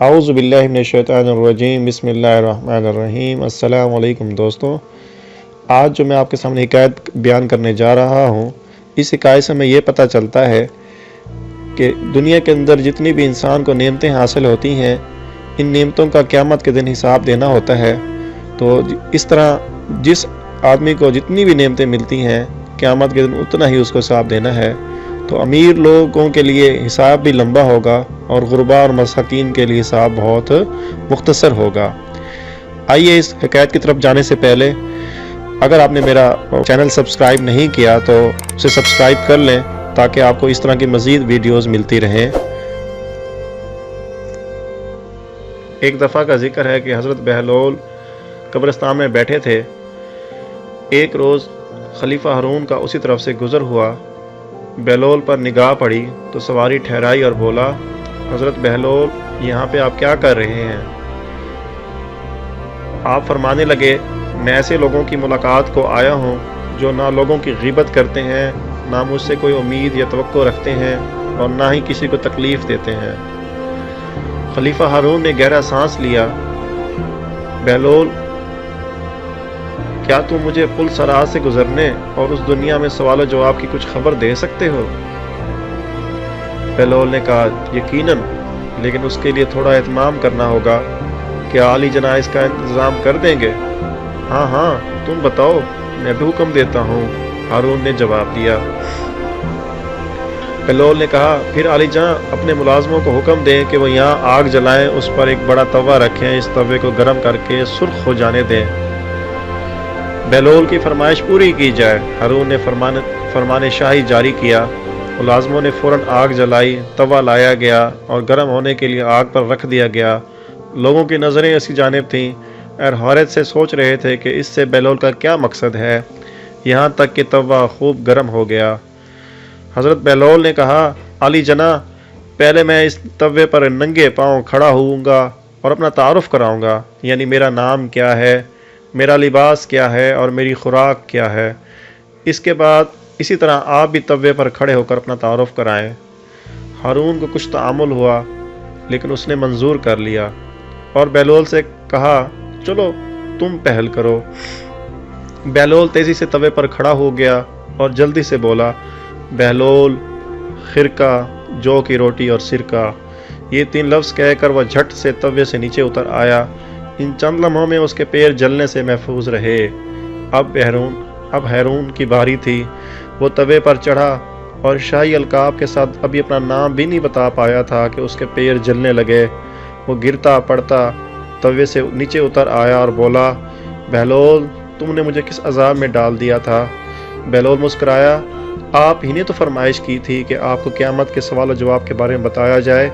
आऊज़ु बिल्लाहि मिनश्शैतानिर्रजीम बिस्मिल्लाहिर्रहमानिर्रहीम। अस्सलामु अलैकुम दोस्तों, आज जो मैं आपके सामने हिकायत बयान करने जा रहा हूँ, इस हिकायत से हमें ये पता चलता है कि दुनिया के अंदर जितनी भी इंसान को नेमतें हासिल होती हैं, इन नेमतों का क़यामत के दिन हिसाब देना होता है। तो इस तरह जिस आदमी को जितनी भी नेमतें मिलती हैं, क़यामत के दिन उतना ही उसको हिसाब देना है। तो अमीर लोगों के लिए हिसाब भी लंबा होगा और गुरबा और मसाकीन के लिए हिसाब बहुत मुख्तसर होगा। आइए इस हिकायत की तरफ जाने से पहले अगर आपने मेरा चैनल सब्सक्राइब नहीं किया तो उसे सब्सक्राइब कर लें ताकि आपको इस तरह की मज़ीद वीडियोज़ मिलती रहें। एक दफ़ा का जिक्र है कि हज़रत बहलोल कब्रिस्तान में बैठे थे। एक रोज़ खलीफा हारून का उसी तरफ से गुज़र हुआ। बहलोल पर निगाह पड़ी तो सवारी ठहराई और बोला, हज़रत बहलोल, यहाँ पे आप क्या कर रहे हैं? आप फरमाने लगे, मैं ऐसे लोगों की मुलाकात को आया हूँ जो ना लोगों की ग़ीबत करते हैं, ना मुझसे कोई उम्मीद या तवक्को रखते हैं और ना ही किसी को तकलीफ़ देते हैं। खलीफा हारून ने गहरा सांस लिया। बहलोल, क्या तुम मुझे पुल सराज से गुजरने और उस दुनिया में सवाल जवाब की कुछ खबर दे सकते हो? बहलोल ने कहा, यकीनन, लेकिन उसके लिए थोड़ा एहतमाम करना होगा। क्या आली जना इसका इंतज़ाम कर देंगे? हाँ हाँ, तुम बताओ, मैं भी हुक्म देता हूँ, हारून ने जवाब दिया। बहलोल ने कहा, फिर आली जहाँ अपने मुलाजमों को हुक्म दें कि वो यहाँ आग जलाएं, उस पर एक बड़ा तवा रखें, इस तवे को गर्म करके सुर्ख हो जाने दें। बहलोल की फरमाइश पूरी की जाए। हारून ने फरमान शाही जारी किया। मुलाजमों ने फ़ौरन आग जलाई, तवा लाया गया और गर्म होने के लिए आग पर रख दिया गया। लोगों की नज़रें इसी जानिब थीं और हैरत से सोच रहे थे कि इससे बहलोल का क्या मकसद है। यहाँ तक कि तवा खूब गर्म हो गया। हज़रत बहलोल ने कहा, आली जना, पहले मैं इस तवे पर नंगे पाँव खड़ा होऊंगा और अपना तारुफ कराऊंगा, यानी मेरा नाम क्या है, मेरा लिबास क्या है और मेरी खुराक क्या है। इसके बाद इसी तरह आप भी तवे पर खड़े होकर अपना तारुफ कराएं। हारून को कुछ तामुल हुआ, लेकिन उसने मंजूर कर लिया और बहलोल से कहा, चलो तुम पहल करो। बहलोल तेज़ी से तवे पर खड़ा हो गया और जल्दी से बोला, बहलोल, खिरका, जौ की रोटी और सिरका। ये 3 लफ्ज़ कहकर वह झट से तवे से नीचे उतर आया। इन चंद लम्हों में उसके पैर जलने से महफूज रहे। अब हारून की बारी थी। वो तवे पर चढ़ा और शाही अलकाब के साथ अभी अपना नाम भी नहीं बता पाया था कि उसके पैर जलने लगे। वो गिरता पड़ता तवे से नीचे उतर आया और बोला, बहलोल, तुमने मुझे किस अजाब में डाल दिया था? बहलोल मुस्कुराया, आप ही ने तो फरमाइश की थी कि आपको क़यामत के सवाल और जवाब के बारे में बताया जाए।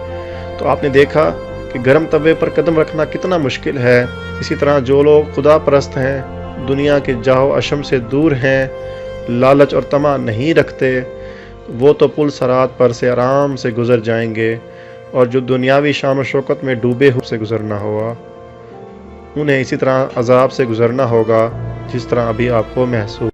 तो आपने देखा कि गर्म तवे पर कदम रखना कितना मुश्किल है। इसी तरह जो लोग खुदा परस्त हैं, दुनिया के जाहो अशम से दूर हैं, लालच और तमा नहीं रखते, वो तो पुल सरात पर से आराम से गुजर जाएंगे, और जो दुनियावी शान व शौकत में डूबे हुए से गुजरना होगा, उन्हें इसी तरह अजाब से गुजरना होगा जिस तरह अभी आपको महसूस